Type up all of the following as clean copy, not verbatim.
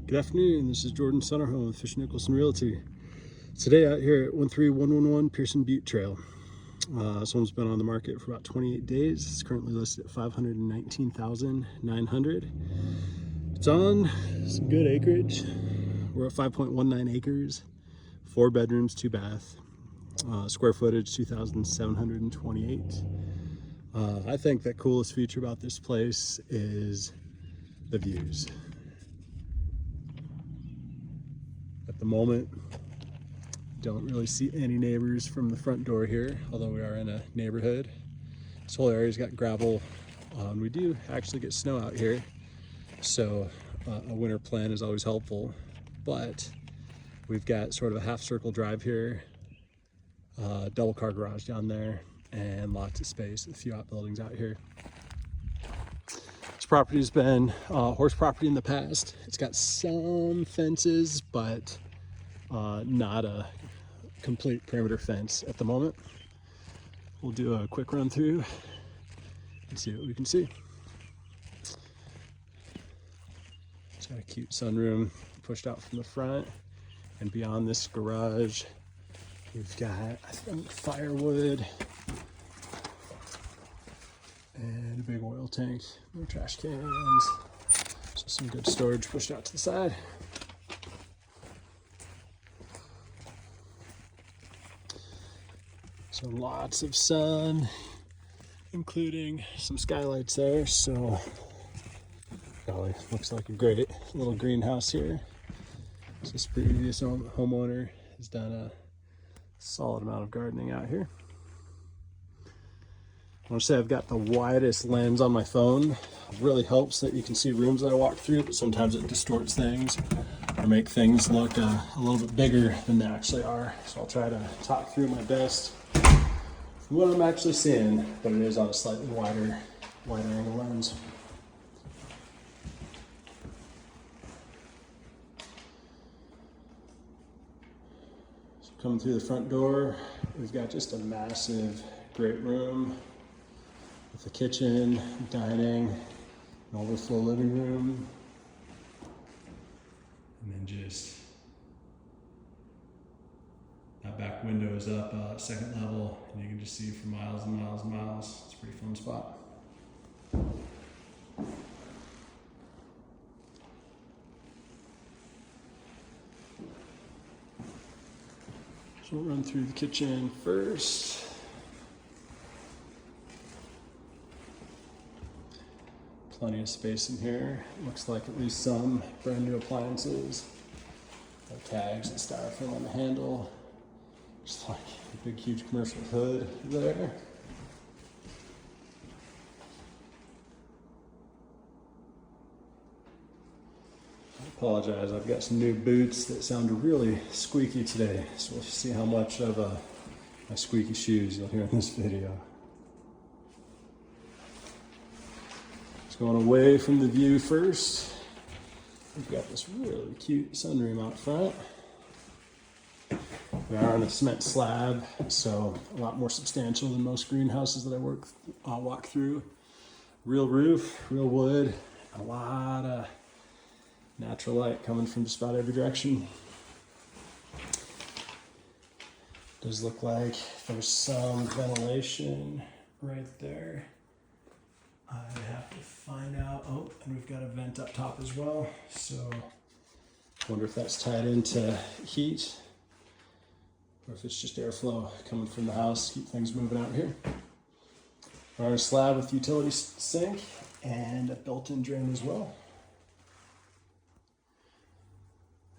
Good afternoon, this is Jordan Sunnerholm with Fish Nicholson Realty. Today out here at 13111 Pearson Butte Trail. This one's been on the market for about 28 days. It's currently listed at $519,900. It's on some good acreage. We're at 5.19 acres, 4 bedrooms, 2 bath, square footage 2,728. I think the coolest feature about this place is the views. At the moment, don't really see any neighbors from the front door here, although we are in a neighborhood. This whole area's got gravel. We do actually get snow out here, so a winter plan is always helpful. But we've got sort of a half circle drive here, double car garage down there, and lots of space, a few outbuildings out here. This property's been horse property in the past. It's got some fences, but not a complete perimeter fence at the moment. We'll do a quick run through and see what we can see. It's got a cute sunroom pushed out from the front, and beyond this garage we've got, I think, firewood and a big oil tank, no trash cans, so some good storage pushed out to the side. So lots of sun, including some skylights there, so golly, looks like a great little greenhouse here. So this previous homeowner has done a solid amount of gardening out here. I want to say I've got the widest lens on my phone. It really helps that you can see rooms that I walk through, but sometimes it distorts things or make things look a little bit bigger than they actually are. So I'll try to talk through my best from what I'm actually seeing, but it is on a slightly wider angle lens. So coming through the front door, we've got just a massive, great room with a kitchen, dining, an overflow living room, and then just that back window is up second level, and you can just see for miles and miles and miles. It's a pretty fun spot. So we'll run through the kitchen first. Plenty of space in here. Looks like at least some brand new appliances. No tags and styrofoam on the handle. Just like a big, huge commercial hood there. I apologize, I've got some new boots that sound really squeaky today, so we'll see how much of my squeaky shoes you'll hear in this video. Just going away from the view first, we've got this really cute sunroom out front. We are on a cement slab, so a lot more substantial than most greenhouses that I walk through. Real roof, real wood, a lot of natural light coming from just about every direction. Does look like there's some ventilation right there. I have to find out. Oh, and we've got a vent up top as well, so I wonder if that's tied into heat, or if it's just airflow coming from the house, keep things moving out here. We're on a slab with utility sink and a built-in drain as well.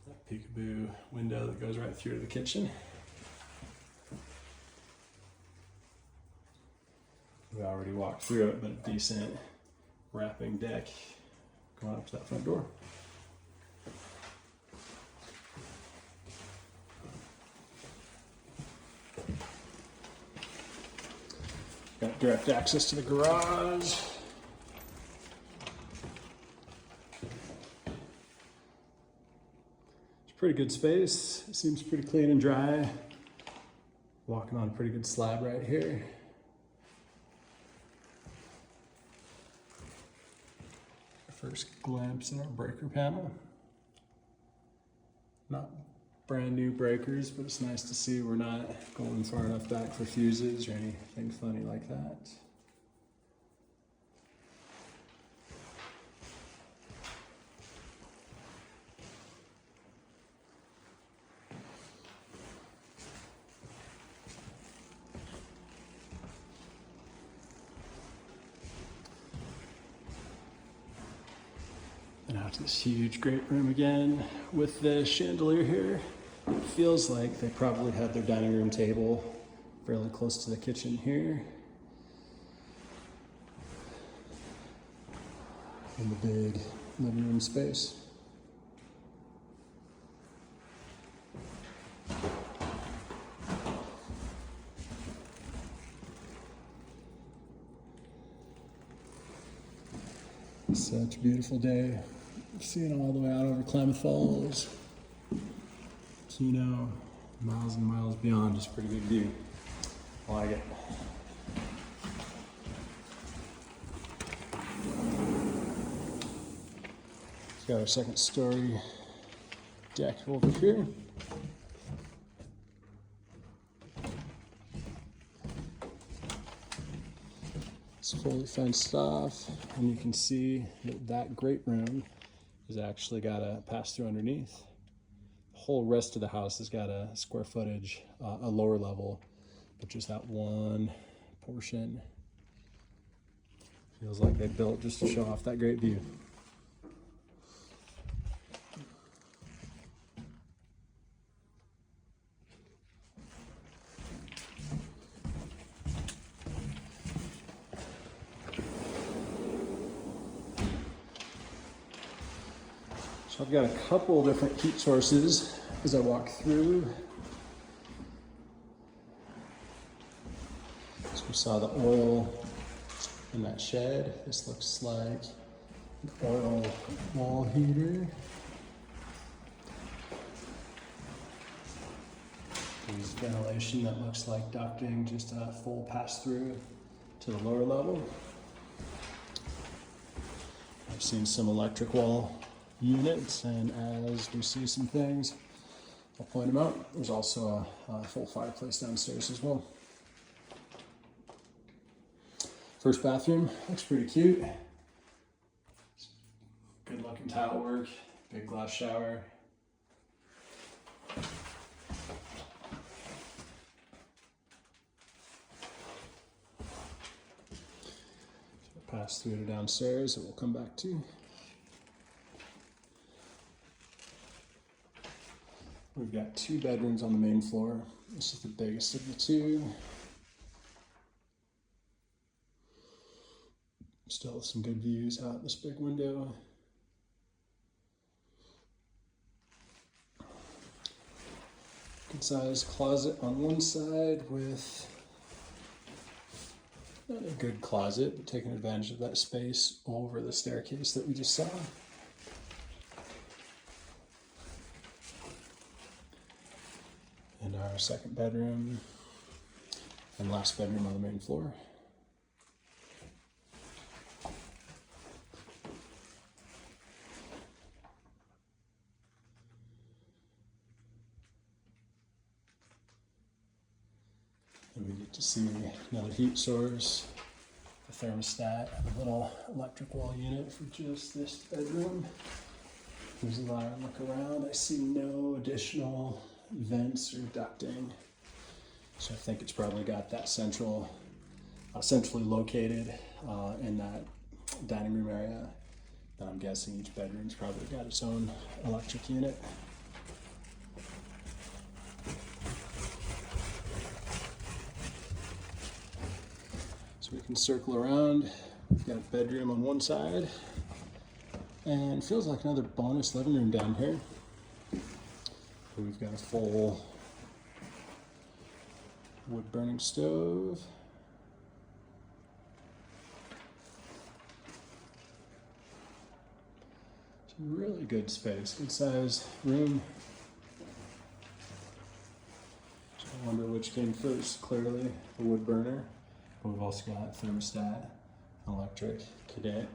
That peekaboo window that goes right through to the kitchen. We already walked through it, but a decent wrapping deck going up to that front door. Got direct access to the garage. It's pretty good space. It seems pretty clean and dry. Walking on a pretty good slab right here. First glimpse in our breaker panel. Not brand new breakers, but it's nice to see we're not going far enough back for fuses or anything funny like that. And out to this huge great room again with the chandelier here. It feels like they probably had their dining room table fairly close to the kitchen here. In the big living room space. Such a beautiful day. Seeing all the way out over Klamath Falls, Keno, miles and miles beyond. Just a pretty big view. I like it. Got our second story deck over here. It's fully fenced off, and you can see that that great room has actually got a pass-through underneath. The whole rest of the house has got a square footage, a lower level, but just that one portion feels like they built just to show off that great view. So I've got a couple different heat sources as I walk through. So we saw the oil in that shed. This looks like an oil wall heater. There's ventilation that looks like ducting, just a full pass through to the lower level. I've seen some electric wall units, and as we see some things, I'll point them out. There's also a full fireplace downstairs as well. First bathroom looks pretty cute. Good looking tile work, big glass shower. Pass through to downstairs that we'll come back to. We've got 2 bedrooms on the main floor. This is the biggest of the 2. Still some good views out this big window. Good sized closet on one side with not a good closet, but taking advantage of that space over the staircase that we just saw. And our second bedroom and last bedroom on the main floor. And we get to see another heat source, the thermostat, a little electric wall unit for just this bedroom. There's a lot of look around. I see no additional vents or ducting, so I think it's probably got that centrally located in that dining room area. And I'm guessing each bedroom's probably got its own electric unit. So we can circle around. We've got a bedroom on one side, and it feels like another bonus living room down here. We've got a full wood burning stove. Some really good space, good size room. So I wonder which came first, clearly the wood burner. But we've also got thermostat, electric, cadet.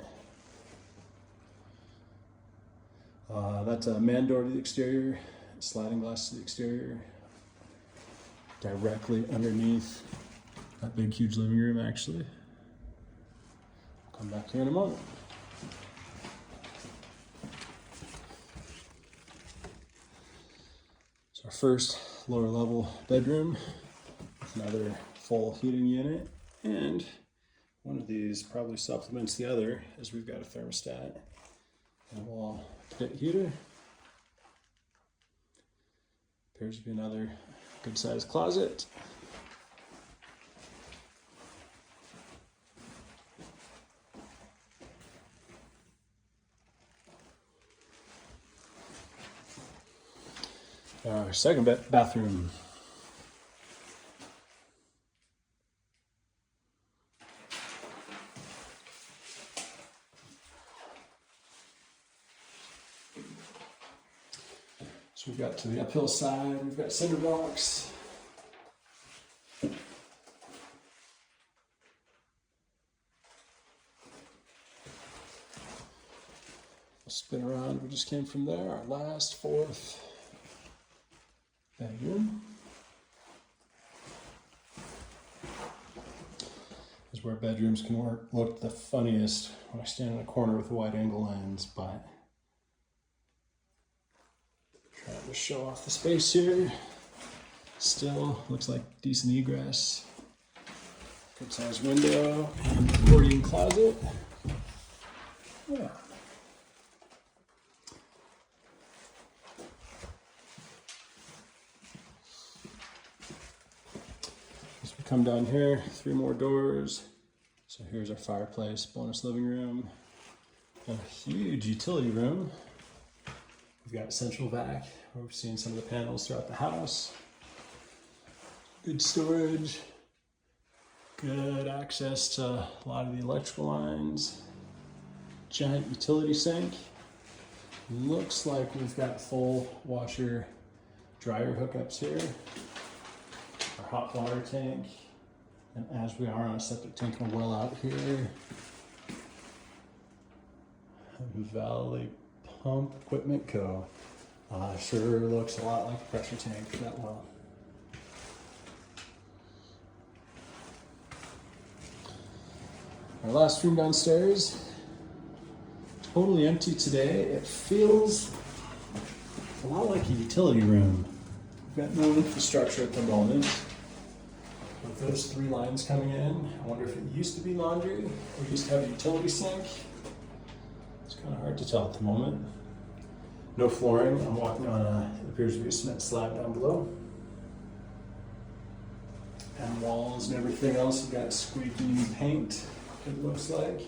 That's a man door to the exterior. sliding glass to the exterior, directly underneath that big, huge living room, actually. Come back here in a moment. So our first lower level bedroom with another full heating unit, and one of these probably supplements the other, as we've got a thermostat and a wall pit heater. Appears to be another good sized closet. Our second bathroom. So we've got to the uphill side, we've got cinder blocks. We'll spin around, we just came from there, our last fourth bedroom. This is where bedrooms can look the funniest when I stand in a corner with a wide angle lens, but trying to show off the space here. Still looks like decent egress. Good sized window, accordion closet. Yeah. As we come down here, 3 more doors. So here's our fireplace, bonus living room, a huge utility room. We've got central vac, where we've seen some of the panels throughout the house. Good storage, good access to a lot of the electrical lines. Giant utility sink. Looks like we've got full washer dryer hookups here. Our hot water tank. And as we are on a septic tank and a well out here, Valley Pump Equipment Co. Sure looks a lot like a pressure tank for that well. Our last room downstairs, totally empty today. It feels a lot like a utility room. We've got no infrastructure at the moment. With those 3 lines coming in, I wonder if it used to be laundry or used to have a utility sink. It's kind of hard to tell at the moment. No flooring. I'm walking on it appears to be a cement slab down below. And walls and everything else have got squeaky new paint, it looks like.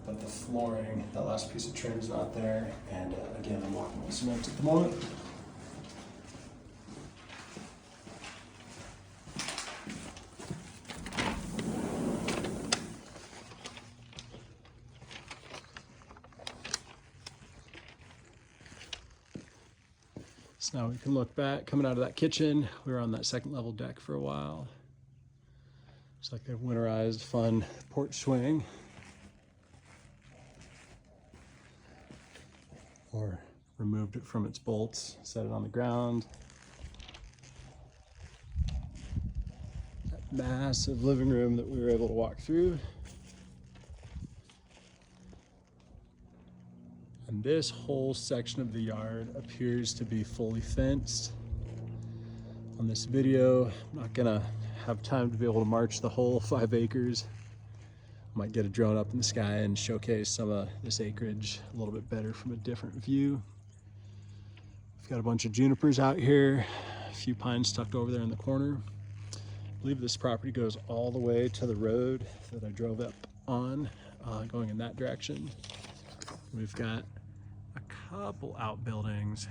But the flooring, that last piece of trim is not there. And again, I'm walking on cement at the moment. So now we can look back, coming out of that kitchen, we were on that second level deck for a while. Looks like they've winterized fun porch swing. Or removed it from its bolts, set it on the ground. That massive living room that we were able to walk through. And this whole section of the yard appears to be fully fenced. On this video, I'm not gonna have time to be able to march the whole 5 acres. I might get a drone up in the sky and showcase some of this acreage a little bit better from a different view. We've got a bunch of junipers out here, a few pines tucked over there in the corner. I believe this property goes all the way to the road that I drove up on, going in that direction. We've got a couple outbuildings.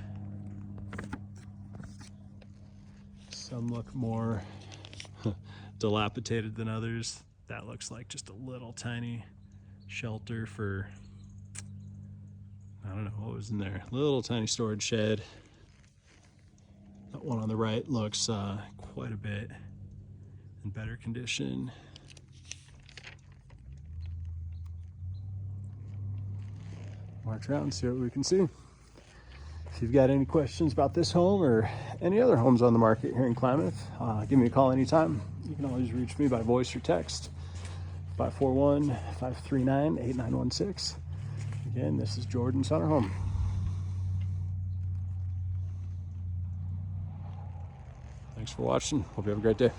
Some look more dilapidated than others. That looks like just a little tiny shelter for, I don't know what was in there. Little tiny storage shed. That one on the right looks quite a bit in better condition. March around and see what we can see. If you've got any questions about this home or any other homes on the market here in Klamath, give me a call anytime. You can always reach me by voice or text, 541-539-8916. Again, this is Jordan Sutter Home. Thanks for watching. Hope you have a great day.